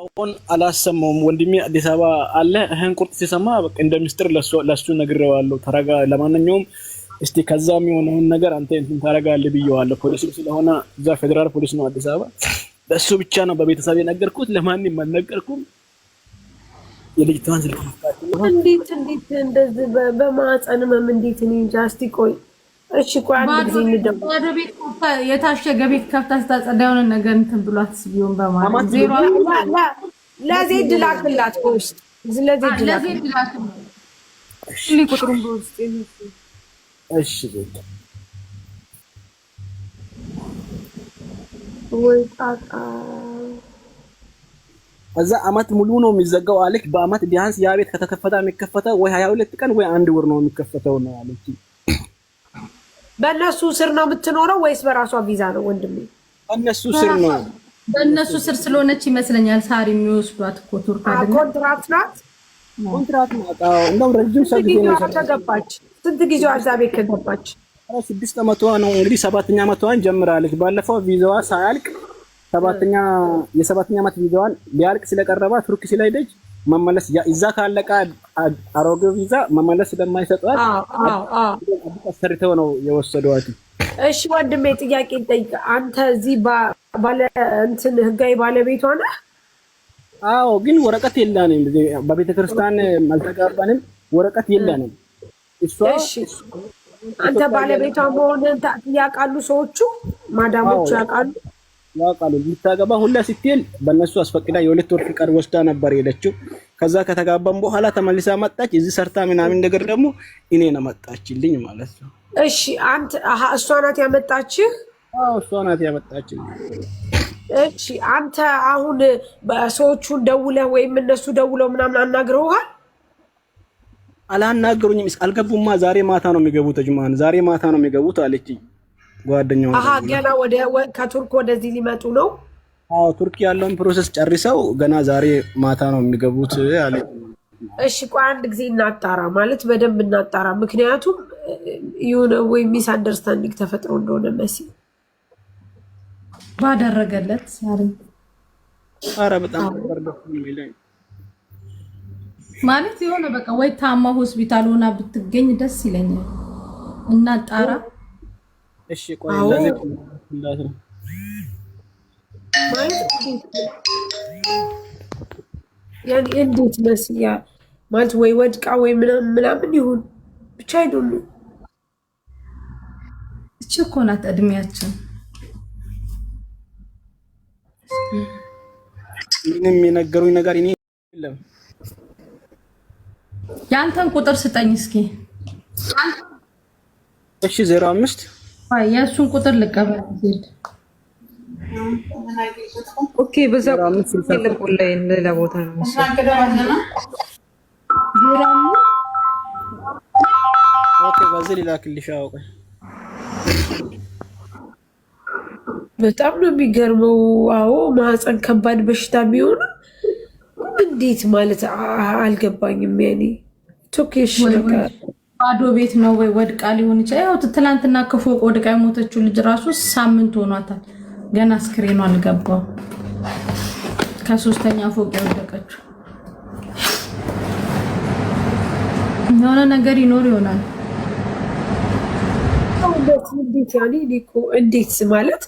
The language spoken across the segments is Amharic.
አሁን አላሰማውም ወንድሜ አዲስ አበባ አለ። ይሄን ቁርጥ ሲሰማ በቃ እንደ ሚስጥር ለሱ ነግሬዋለሁ። ተረጋ ለማንኛውም እስቲ ከዛ የሚሆነውን ነገር አንተ እንትን ታረጋለህ ብዬዋለሁ። ፖሊስም ስለሆነ እዛ ፌደራል ፖሊስ ነው አዲስ አበባ። ለሱ ብቻ ነው በቤተሰብ የነገርኩት፣ ለማንም አልነገርኩም። የልጅቷን ስልክ እንዴት እንደዚህ በማህፀንም እንዴት እኔ እንጃ። እስቲ ቆይ እሺ ቆይ አንድ ጊዜ እንደም ወደ ቤት የታሸገ ቤት ከፍታ ስታጸዳውን ነገር እንትን ብሏት ቢሆን በማለት ዜሮ ለዜድ ላክላት ፖስት ለዜድ ላክላት እሺ ቁጥሩን በውስጥ እሺ ቤት ወይ ጣጣ እዛ አመት ሙሉ ነው የሚዘጋው አለች። በአመት ቢያንስ ያ ቤት ከተከፈተ የሚከፈተው ወይ 22 ቀን ወይ 1 ወር ነው የሚከፈተው ነው አለች። በእነሱ ስር ነው የምትኖረው ወይስ በራሷ ቪዛ ነው ወንድሜ? በእነሱ ስር ነው። በእነሱ ስር ስለሆነች ይመስለኛል ሳሪ የሚወስዷት እኮ ቱርክ አይደል? ኮንትራት ናት። አዎ እንደው ረጅም ሰዓት ነው ከገባች። ስንት ጊዜዋ እዛ ቤት ከገባች? 6 አመቷ ነው እንግዲህ 7ኛ አመቷን ጀምራለች። ባለፈው ቪዛዋ ሳያልቅ የ7ኛ አመት ቪዛዋን ሊያልቅ ስለቀረባ ቱርክ ስለሄደች መመለስ እዛ ካለቀ አሮጌ ቪዛ መመለስ ስለማይሰጧት አሰርተው ነው የወሰዷት። እሺ ወንድሜ ጥያቄ ልጠይቅ። አንተ እዚህ ባለ እንትን ህጋዊ ባለቤቷ ነህ? አዎ ግን ወረቀት የለንም። በቤተክርስቲያን አልተጋባንም፣ ወረቀት የለንም። እሺ አንተ ባለቤቷ መሆንህን ያውቃሉ ሰዎቹ? ማዳሞቹ ያውቃሉ? ልታገባ ሁላ ስትል በእነሱ አስፈቅዳ የ2 ወር ፍቃድ ወስዳ ነበር የሄደችው። ከዛ ከተጋባም በኋላ ተመልሳ መጣች። እዚህ ሰርታ ምናምን ነገር ደግሞ እኔ ነው መጣችልኝ ማለት ነው። እሺ አንተ እሷ ናት ያመጣችህ? አዎ እሷ ናት ያመጣችልኝ። እሺ አንተ አሁን በሰዎቹን ደውለህ ወይም እነሱ ደውለው ምናምን አናግረውሃል? አላናገሩኝም። አልገቡማ። ዛሬ ማታ ነው የሚገቡት። ጅማን ዛሬ ማታ ነው የሚገቡት አለችኝ ጓደኛው። ገና ከቱርክ ወደዚህ ሊመጡ ነው? አዎ ቱርክ ያለውን ፕሮሰስ ጨርሰው ገና ዛሬ ማታ ነው የሚገቡት አለች። እሺ ቆይ አንድ ጊዜ እናጣራ፣ ማለት በደንብ እናጣራ። ምክንያቱም የሆነ ወይ ሚስ አንደርስታንዲንግ ተፈጥሮ እንደሆነ መሲ ባደረገለት ዛሬ ኧረ በጣም ደስ የሚለኝ ማለት የሆነ በቃ ወይ ታማ ሆስፒታል ሆና ብትገኝ ደስ ይለኛል። እናጣራ። እሺ ቆይ እንደዚህ እንዳትነው ያኔ እንዴት መስያ ማለት ወይ ወድቃ ወይ ምናምን ይሁን ብቻ አይደሉ። እቺ እኮ ናት እድሜያችን። ምንም የነገሩኝ ነገር እኔ የለም። ያንተን ቁጥር ስጠኝ እስኪ። እሺ 05 የእሱን ቁጥር ልቀበል። ኦኬ በዛ ላይ ሌላ ቦታ ነው ኦኬ በዚህ ላክልሽ። አውቀ በጣም ነው የሚገርመው። አዎ ማህፀን ከባድ በሽታ ቢሆንም እንዴት ማለት አልገባኝም። ያኔ ቶኬሽ ባዶ ቤት ነው ወይ ወድቃ ሊሆን ይችላል። ያው ትላንትና ከፎቅ ወድቃ የሞተችው ልጅ ራሱ ሳምንት ሆኗታል። ገና አስክሬኗ አልገባው። ከ3ኛ ፎቅ የወደቀችው የሆነ ነገር ይኖር ይሆናል። እንዴት ያኔ ሊኮ እንዴት ማለት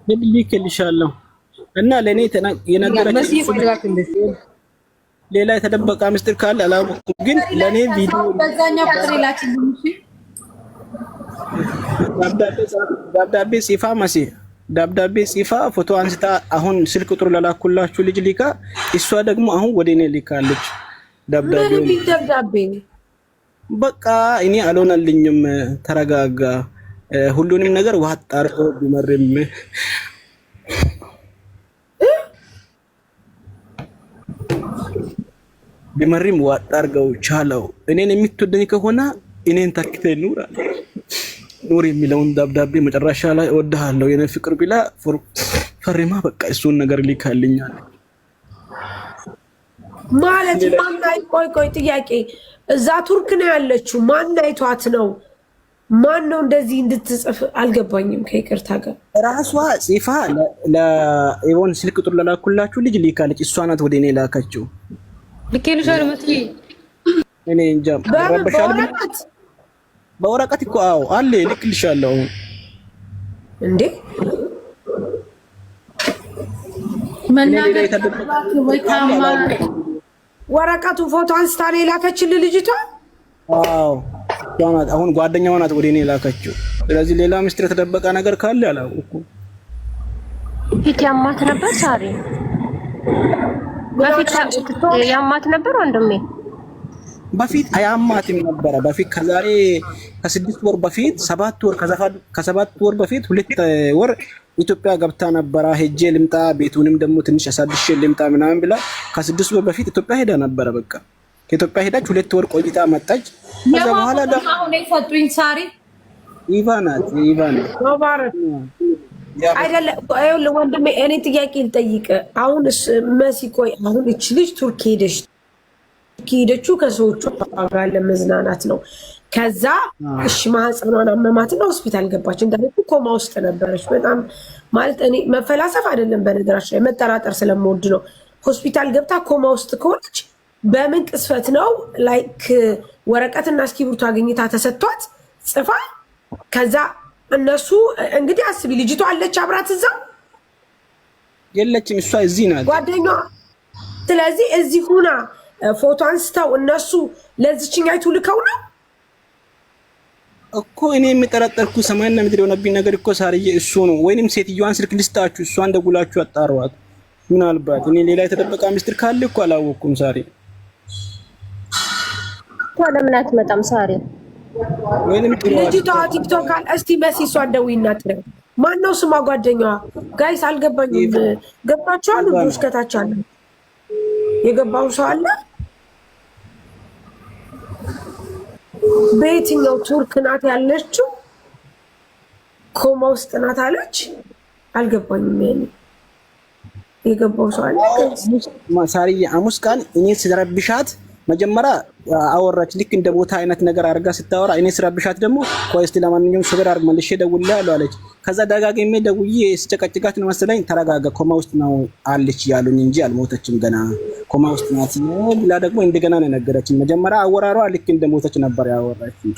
ልልክልሻለሁ እና ለኔ የነገረች ሌላ የተደበቀ ምስጢር ካለ አላውቅም፣ ግን ለኔ ቪዲዮ በዛኛው ቁጥር ላኪልኝ። ደብዳቤ ጽፋ መሲ ደብዳቤ ጽፋ ፎቶ አንስታ አሁን ስልክ ቁጥሩ ለላኩላችሁ ልጅ ሊካ፣ እሷ ደግሞ አሁን ወደ እኔ ልካለች ደብዳቤ። በቃ እኔ አልሆነልኝም፣ ተረጋጋ፣ ሁሉንም ነገር ውሃ አጣርቶ ቢመርም ቢመሪም ዋጣርገው ቻለው እኔን የምትወደኝ ከሆነ እኔን ታክተኝ ኑር የሚለውን ደብዳቤ መጨረሻ ላይ እወድሃለሁ የኔ ፍቅር ቢላ ፈርማ በቃ እሱን ነገር ሊካልኛል ማለት ማናይ ቆይ ጥያቄ እዛ ቱርክ ነው ያለችው ማናይቷት ነው ማን ነው እንደዚህ እንድትጽፍ አልገባኝም ከይቅርታ ጋር ራሷ ጽፋ ለኢቮን ስልክ ቁጥር ለላኩላችሁ ልጅ ሊካለች እሷ ናት ወደ እኔ ላካችሁ ልኬልሻል መስሊ እኔ እንጃ በወረቀት እኮ አዎ አለ ልክልሻለሁ እንዴ መናገር ወይ ታማ ወረቀቱ ፎቶ አንስታ ላከችልህ ልጅቷ አዎ ቷናት አሁን ጓደኛዋ ናት ወደ እኔ ላከችው ስለዚህ ሌላ ምስጢር የተደበቀ ነገር ካለ አላውቅም ፊት ያማት ነበር ሳሪ በፊት ያማት ነበር ወንድሜ በፊት አያማትም ነበር በፊት ከዛሬ ከ6 ወር በፊት 7 ወር ከ7 ወር በፊት 2 ወር ኢትዮጵያ ገብታ ነበር ሄጄ ልምጣ ቤቱንም ደግሞ ትንሽ አሳድሼ ልምጣ ምናምን ብላ ከ6 ወር በፊት ኢትዮጵያ ሄዳ ነበር በቃ ከኢትዮጵያ ሄዳች 2 ወር ቆይታ መጣች ከዛ በኋላ ደግሞ አሁን የፈጡኝ ሳሪ ኢቫና ሙባረክ አይደለም ወንድሜ እኔ ጥያቄ ልጠይቅ አሁንስ መሲ ቆይ አሁን እቺ ልጅ ቱርክ ሄደችው ከሰዎቹ ጋር ለመዝናናት ነው ከዛ እሺ ማህፀኗን አመማትና ሆስፒታል ገባች እንዳልኩ ኮማ ውስጥ ነበረች በጣም ማለት እኔ መፈላሰፍ አይደለም በነገራችን ላይ መጠራጠር ስለምወድ ነው ሆስፒታል ገብታ ኮማ ውስጥ ከሆነች በምን ቅስፈት ነው ላይክ ወረቀትና እስክሪብቶ አግኝታ ተሰጥቷት ጽፋ ከዛ እነሱ እንግዲህ አስቢ ልጅቷ አለች አብራት እዛ የለችም እሷ እዚህ ናት ጓደኛዋ ስለዚህ እዚህ ሁና ፎቶ አንስተው እነሱ ለዚህኛይቱ ልከው ነው እኮ እኔ የምጠረጠርኩ ሰማይና ምድር የሆነብኝ ነገር እኮ ሳርዬ እሱ ነው ወይንም ሴትዮዋን ስልክ ልስጣችሁ እሷን ደውላችሁ አጣሯት ምናልባት እኔ ሌላ የተደበቀ ምስጢር ካለ እኮ አላወኩም ሳሪ ለምን አትመጣም ሳሪ ወይንም ልጅቷ ቲክቶክ እስቲ መሲ እሷን ደውይና ጥረው ማነው ስሟ ጓደኛዋ ጋይስ አልገባኝም ገባችኋል ልጆች ከታች አለ የገባው ሰው አለ በየትኛው ቱርክ ናት ያለችው ኮማ ውስጥ ናት አለች አልገባኝም ያኔ የገባው ሰው አለ ሳርዬ ሐሙስ ቀን እኔ ስለረብሻት መጀመሪያ አወራች ልክ እንደ ቦታ አይነት ነገር አድርጋ ስታወራ እኔ ስረብሻት ደግሞ ቆይስቲ ለማንኛውም ሹገር አድርግ መልሼ ደውልልሃለሁ አለች ከዛ ደጋግሜ ደውዬ ስጨቀጭቃት ነው መሰለኝ ተረጋጋ ኮማ ውስጥ ነው አለች ያሉኝ እንጂ አልሞተችም ገና ኮማ ውስጥ ናት ብላ ደግሞ እንደገና ነው ነገረችኝ መጀመሪያ አወራሯ ልክ እንደ ሞተች ነበር ያወራችኝ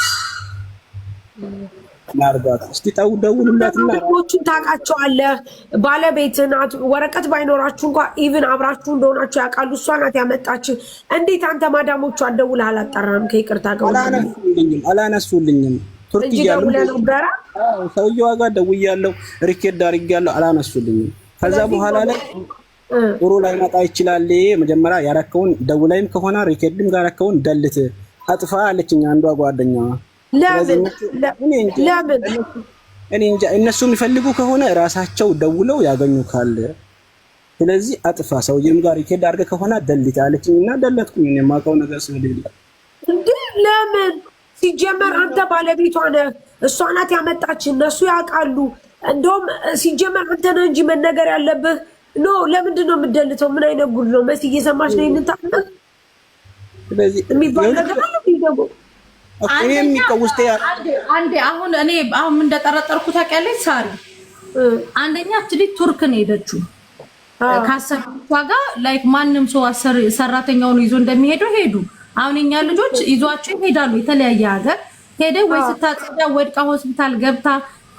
ማርጋት እስቲ ደውሉላትና ወቹን ታውቃቸዋለህ ባለቤት ናት ወረቀት ባይኖራችሁ እንኳን ኢቭን አብራችሁ እንደሆናችሁ ያውቃሉ እሷ ናት ያመጣች እንዴት አንተ ማዳሞቹ አደውልህ አላጣራም ከይቅርታ ጋር አላነሱልኝም ቱርክ ያለው ነበር ሰውየው ጋር ደውያለሁ ሪኬርድ አድርጌያለሁ አላነሱልኝም ከዛ በኋላ ላይ ጥሩ ላይ መጣ ይችላል መጀመሪያ ያረከውን ደውላይም ከሆነ ሪኬርድም ጋር ያረከውን ደልት አጥፋ አለችኝ አንዷ ጓደኛዋ ለምን እኔ እንጃ እነሱ የሚፈልጉ ከሆነ ራሳቸው ደውለው ያገኙካል ስለዚህ አጥፋ ሰውዬም ጋር ሪኬርድ አድርገ ከሆነ ደልት አለችኝና ደለትኩኝ እኔ ማውቀው ነገር ስለሌለ እንዴ ለምን ሲጀመር አንተ ባለቤቷ ነህ እሷ ናት ያመጣች እነሱ ያውቃሉ እንደውም ሲጀመር አንተ ነህ እንጂ መነገር ያለብህ ኖ ለምንድን ነው የምትደልተው ምን አይነት ጉድ ነው መሲ እየሰማች ነው ይንታና ስለዚህ የሚባል ነገር አለ ይደጎ አንዴ አሁን እኔ አሁን እንደጠረጠርኩ ታውቂያለሽ ሳሪ አንደኛ ትሊ ቱርክ ነው ሄደችው ካሰብቷ ጋር ላይክ ማንም ሰው ሰራተኛውን ይዞ እንደሚሄደው ሄዱ አሁን እኛ ልጆች ይዟቸው ይሄዳሉ የተለያየ ሀገር ሄደ ወይ ስታጽዳ ወድቃ ሆስፒታል ገብታ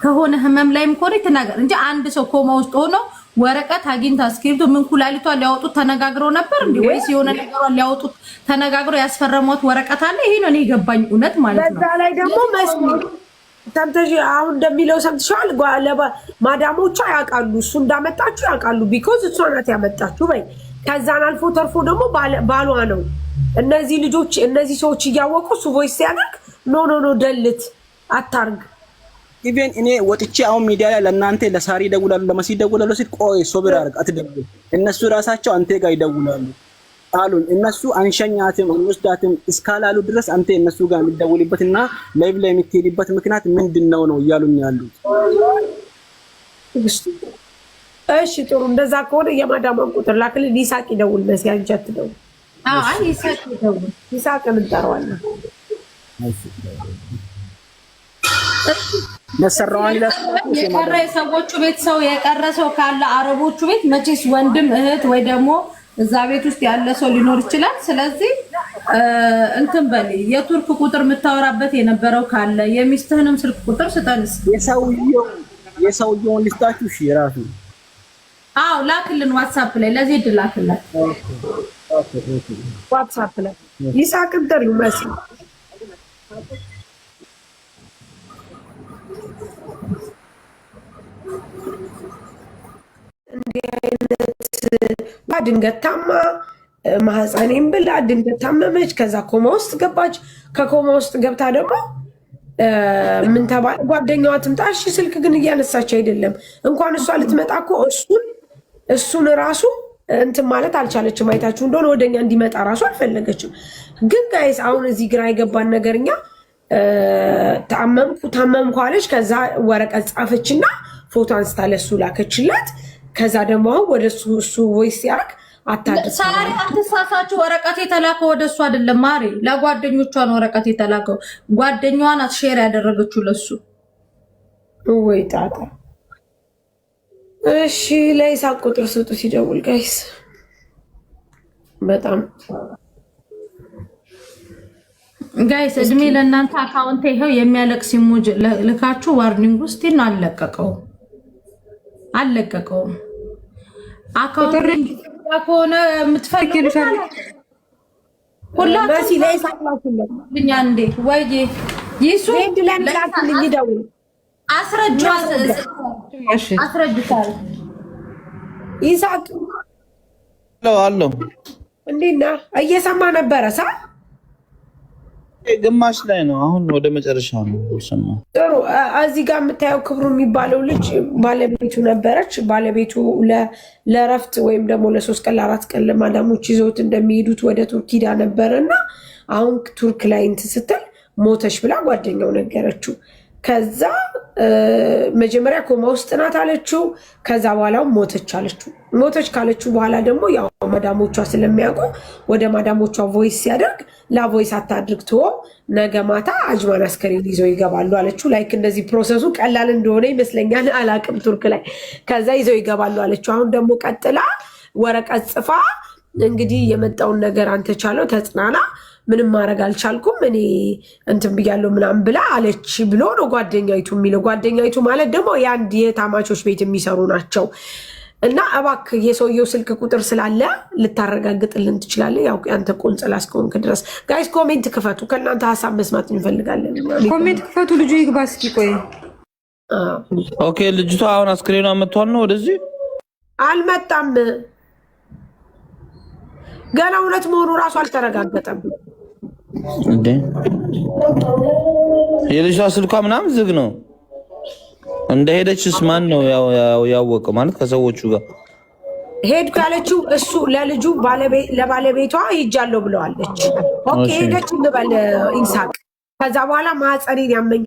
ከሆነ ህመም ላይም ኮሪ ተናገር እንጂ አንድ ሰው ኮማ ውስጥ ሆኖ ወረቀት አግኝታ እስክሪብቶ ምን ኩላሊቷ ሊያወጡት ተነጋግረው ነበር እንዴ ወይስ የሆነ ነገሯን ሊያወጡት ተነጋግረው ያስፈረሟት ወረቀት አለ ይሄ ነው እኔ ገባኝ እውነት ማለት ነው በዛ ላይ ደግሞ መስሎኝ ታንተጂ አሁን እንደሚለው ሰምተሻል ማዳሞቿ ያውቃሉ እሱ እንዳመጣችሁ ያውቃሉ ቢኮዝ እሷ ናት ያመጣችሁ በይ ከዛን አልፎ ተርፎ ደግሞ ባሏ ነው እነዚህ ልጆች እነዚህ ሰዎች እያወቁ እሱ ቮይስ ያደርግ ኖ ደልት አታርግ ኢቨን እኔ ወጥቼ አሁን ሚዲያ ላይ ለእናንተ ለሳሪ ደውላሉ ለመሲ ደውላሉ ሲል ቆይ ሶብር አድርግ አትደውል እነሱ ራሳቸው አንተ ጋር ይደውላሉ አሉኝ። እነሱ አንሸኛትም አንወስዳትም እስካላሉ ድረስ አንተ እነሱ ጋር የሚደውልበትና ላይቭ ላይ የምትሄድበት ምክንያት ምንድነው ነው እያሉኝ ያሉት። እሺ ጥሩ፣ እንደዛ ከሆነ የማዳማን ቁጥር ላክልኝ። ይሳቅ ይደውል። መሲ አንቺ አትደውል። አይ ይሳቅ ይደውል። ይሳቅን እንጠራዋለን። መሰራዋን የቀረ የሰዎቹ ቤት ሰው የቀረ ሰው ካለ አረቦቹ ቤት መቼስ ወንድም እህት ወይ ደግሞ እዛ ቤት ውስጥ ያለ ሰው ሊኖር ይችላል። ስለዚህ እንትን በል የቱርክ ቁጥር የምታወራበት የነበረው ካለ የሚስትህንም ስልክ ቁጥር ስጠንስ የሰውየውን ልስጣችሁ። እሺ ራሱ አዎ ላክልን ዋትስአፕ ላይ ለዜድ ላክልን ዋትስአፕ ላይ ይሳቅን ጥሪው መሲ እንዲህ አይነት ድንገት ታማ ማህፀኔን ብላ ድንገት ታመመች። ከዛ ኮማ ውስጥ ገባች። ከኮማ ውስጥ ገብታ ደግሞ ምን ተባለ? ጓደኛዋ ትምጣ። እሺ ስልክ ግን እያነሳች አይደለም። እንኳን እሷ ልትመጣ እኮ እሱን ራሱ እንትን ማለት አልቻለችም። አይታችሁ እንደሆነ ወደኛ እንዲመጣ ራሱ አልፈለገችም። ግን ጋይስ አሁን እዚህ ግራ የገባን ነገርኛ ታመምኩ አለች። ከዛ ወረቀት ጻፈችና ፎቶ አንስታ ለሱ ላከችላት። ከዛ ደግሞ አሁን ወደ እሱ ቮይስ ሲያርግ ሳሪ አትሳሳችሁ። ወረቀት የተላከው ወደ እሱ አይደለም ማሪ፣ ለጓደኞቿ ነው ወረቀት የተላከው። ጓደኛዋ ናት ሼር ያደረገችው ለሱ። ወይ ጣጣ። እሺ ለይሳቅ ቁጥር ስጡ ሲደውል ጋይስ። በጣም ጋይስ እድሜ ለእናንተ። አካውንት ይሄው የሚያለቅስ ኢሞጂ ልካችሁ ዋርኒንግ ውስጥ አልለቀቀውም። አካውንት ከሆነ የምትፈልጉ ሁላችሁ ላይ ሳቅላችሁልኝ እንዴ ወይ ይሱ ለላክልኝ ይደውል አስረጅታል። ይሳቅ አሎ እንዴት ነህ? እየሰማ ነበረ ሳ ግማሽ ላይ ነው። አሁን ወደ መጨረሻ ነው ሰማሁ። ጥሩ። እዚህ ጋር የምታየው ክብሩ የሚባለው ልጅ ባለቤቱ ነበረች። ባለቤቱ ለእረፍት ወይም ደግሞ ለ3 ቀን ለ4 ቀን ለማዳሞች ይዘውት እንደሚሄዱት ወደ ቱርክ ሂዳ ነበረ እና አሁን ቱርክ ላይ እንትን ስትል ሞተች ብላ ጓደኛው ነገረችው። ከዛ መጀመሪያ ኮማ ውስጥ ናት አለችው። ከዛ በኋላው ሞተች አለችው። ሞተች ካለችው በኋላ ደግሞ ያው ማዳሞቿ ስለሚያውቁ ወደ ማዳሞቿ ቮይስ ሲያደርግ ቮይስ አታድርግ ትወ ነገ ማታ አጅማን አስከሬን ይዘው ይገባሉ አለችው። ላይክ እንደዚህ ፕሮሰሱ ቀላል እንደሆነ ይመስለኛል፣ አላቅም ቱርክ ላይ። ከዛ ይዘው ይገባሉ አለችው። አሁን ደግሞ ቀጥላ ወረቀት ጽፋ እንግዲህ የመጣውን ነገር አንተ ቻለው ተጽናና፣ ምንም ማድረግ አልቻልኩም እኔ እንትን ብያለሁ ምናምን ብላ አለች ብሎ ነው ጓደኛይቱ የሚለው። ጓደኛይቱ ማለት ደግሞ የአንድ የታማቾች ቤት የሚሰሩ ናቸው። እና እባክህ የሰውየው ስልክ ቁጥር ስላለ ልታረጋግጥልን ትችላለህ? ያው አንተ ቆንጽላ እስከሆንክ ድረስ ጋይስ ኮሜንት ክፈቱ። ከእናንተ ሀሳብ መስማት እንፈልጋለን። ኮሜንት ክፈቱ። ልጁ ይግባ እስኪ። ቆይ ኦኬ። ልጅቷ አሁን አስክሬኗ መጥቷል ነው? ወደዚህ አልመጣም ገና። እውነት መሆኑ ራሱ አልተረጋገጠም እንዴ? የልጅቷ ስልኳ ምናምን ዝግ ነው። እንደሄደችስ ማን ነው ያወቀው? ማለት ከሰዎቹ ጋር ሄድኩ ያለችው እሱ ለልጁ ለባለቤቷ ሂጃለሁ ብለዋለች። ኦኬ ሄደች እንበል ይሳቅ። ከዛ በኋላ ማህፀኔን ያመኝ